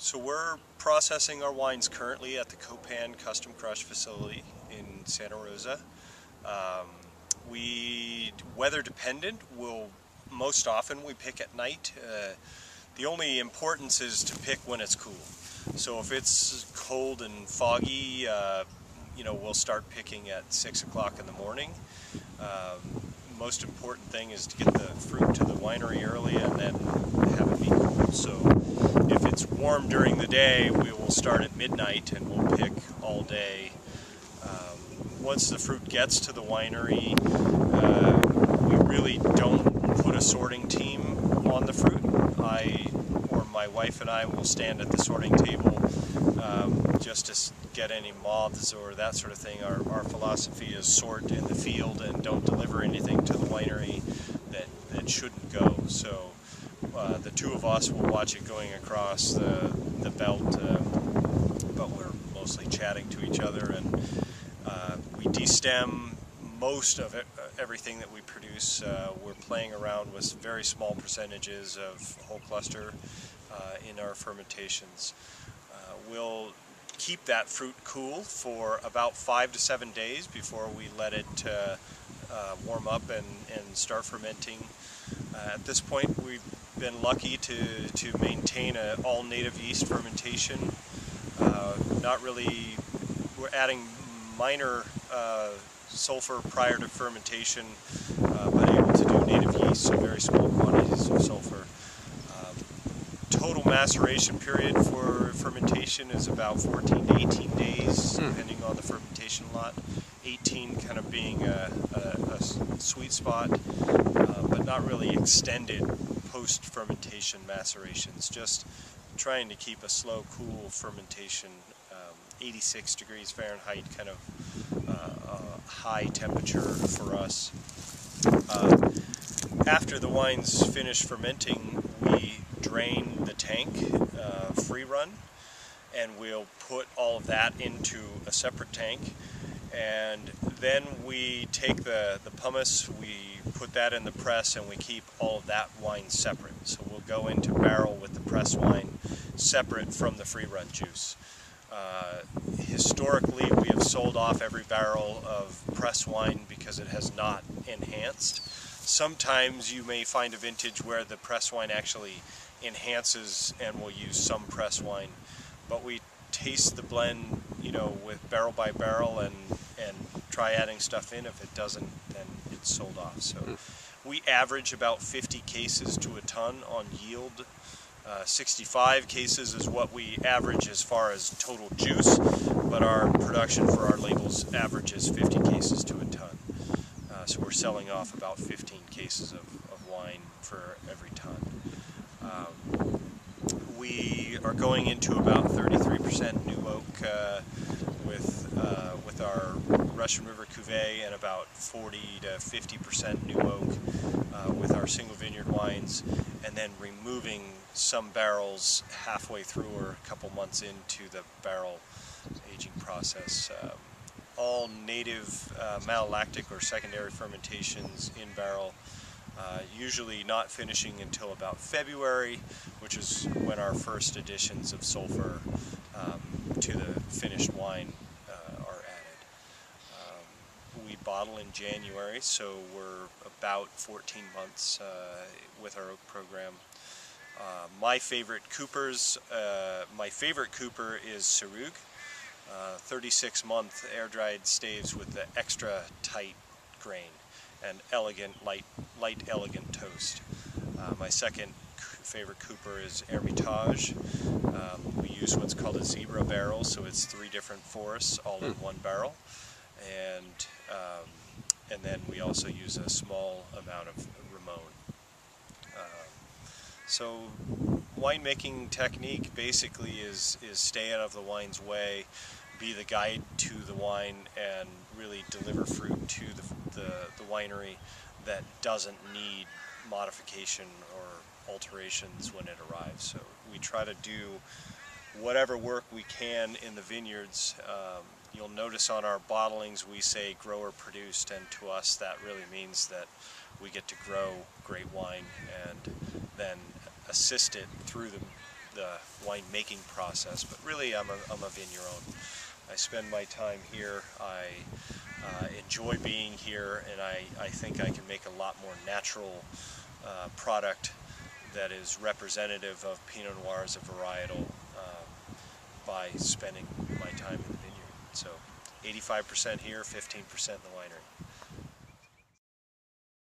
So we're processing our wines currently at the Copan Custom Crush facility in Santa Rosa. Weather dependent, most often we pick at night. The only importance is to pick when it's cool. So if it's cold and foggy, we'll start picking at 6 o'clock in the morning. Most important thing is to get the fruit to the winery early and then have it be cool. So if it's warm during the day, we will start at midnight and we'll pick all day. Once the fruit gets to the winery, we really don't put a sorting team on the fruit. My wife and I will stand at the sorting table just to get any moths or that sort of thing. Our philosophy is sort in the field and don't deliver anything to the winery that shouldn't go. So the two of us will watch it going across the belt, but we're mostly chatting to each other, and we destem most of everything that we produce. We're playing around with very small percentages of whole cluster in our fermentations. We'll keep that fruit cool for about 5 to 7 days before we let it warm up and start fermenting. At this point, we've been lucky to maintain an all-native yeast fermentation. We're adding minor sulfur prior to fermentation, but able to do native yeast, so very small quantities of sulfur. Total maceration period for fermentation is about 14 to 18 days, depending on the fermentation lot. 18 kind of being a sweet spot, but not really extended post-fermentation macerations. Just trying to keep a slow, cool fermentation, 86 degrees Fahrenheit, kind of high temperature for us. After the wine's finished fermenting, we drain the tank, free run, and we'll put all of that into a separate tank. And then we take the pumice, we put that in the press, and we keep all of that wine separate. So we'll go into barrel with the press wine separate from the free run juice. Historically, we have sold off every barrel of press wine because it has not enhanced. Sometimes you may find a vintage where the press wine actually enhances and we'll use some press wine, but we taste the blend, with barrel by barrel and try adding stuff in. If it doesn't, then it's sold off. So we average about 50 cases to a ton on yield. 65 cases is what we average as far as total juice, but our production for our labels averages 50 cases to a ton. So we're selling off about 15 cases of wine for every ton. We are going into about 33% new oak with our Russian River Cuvée, and about 40 to 50% new oak with our single vineyard wines, and then removing some barrels halfway through or a couple months into the barrel aging process. All native malolactic or secondary fermentations in barrel, usually not finishing until about February, which is when our first additions of sulfur to the finished wine are added. We bottle in January, so we're about 14 months with our oak program. My favorite Cooper is Sarug, 36-month air-dried staves with the extra tight grain and elegant, light elegant toast. My second favorite Cooper is Hermitage. We use what's called a zebra barrel, so it's 3 different forests all in one barrel, and then we also use a small amount of Ramon. So winemaking technique basically is stay out of the wine's way, be the guide to the wine, and really deliver fruit to the winery that doesn't need modification or alterations when it arrives. So we try to do whatever work we can in the vineyards. You'll notice on our bottlings we say grower produced, and to us that really means that we get to grow great wine and then assist it through the the winemaking process, but really I'm a vigneron. I spend my time here. I enjoy being here, and I think I can make a lot more natural product that is representative of Pinot Noir as a varietal by spending my time in the vineyard. So 85% here, 15% in the winery.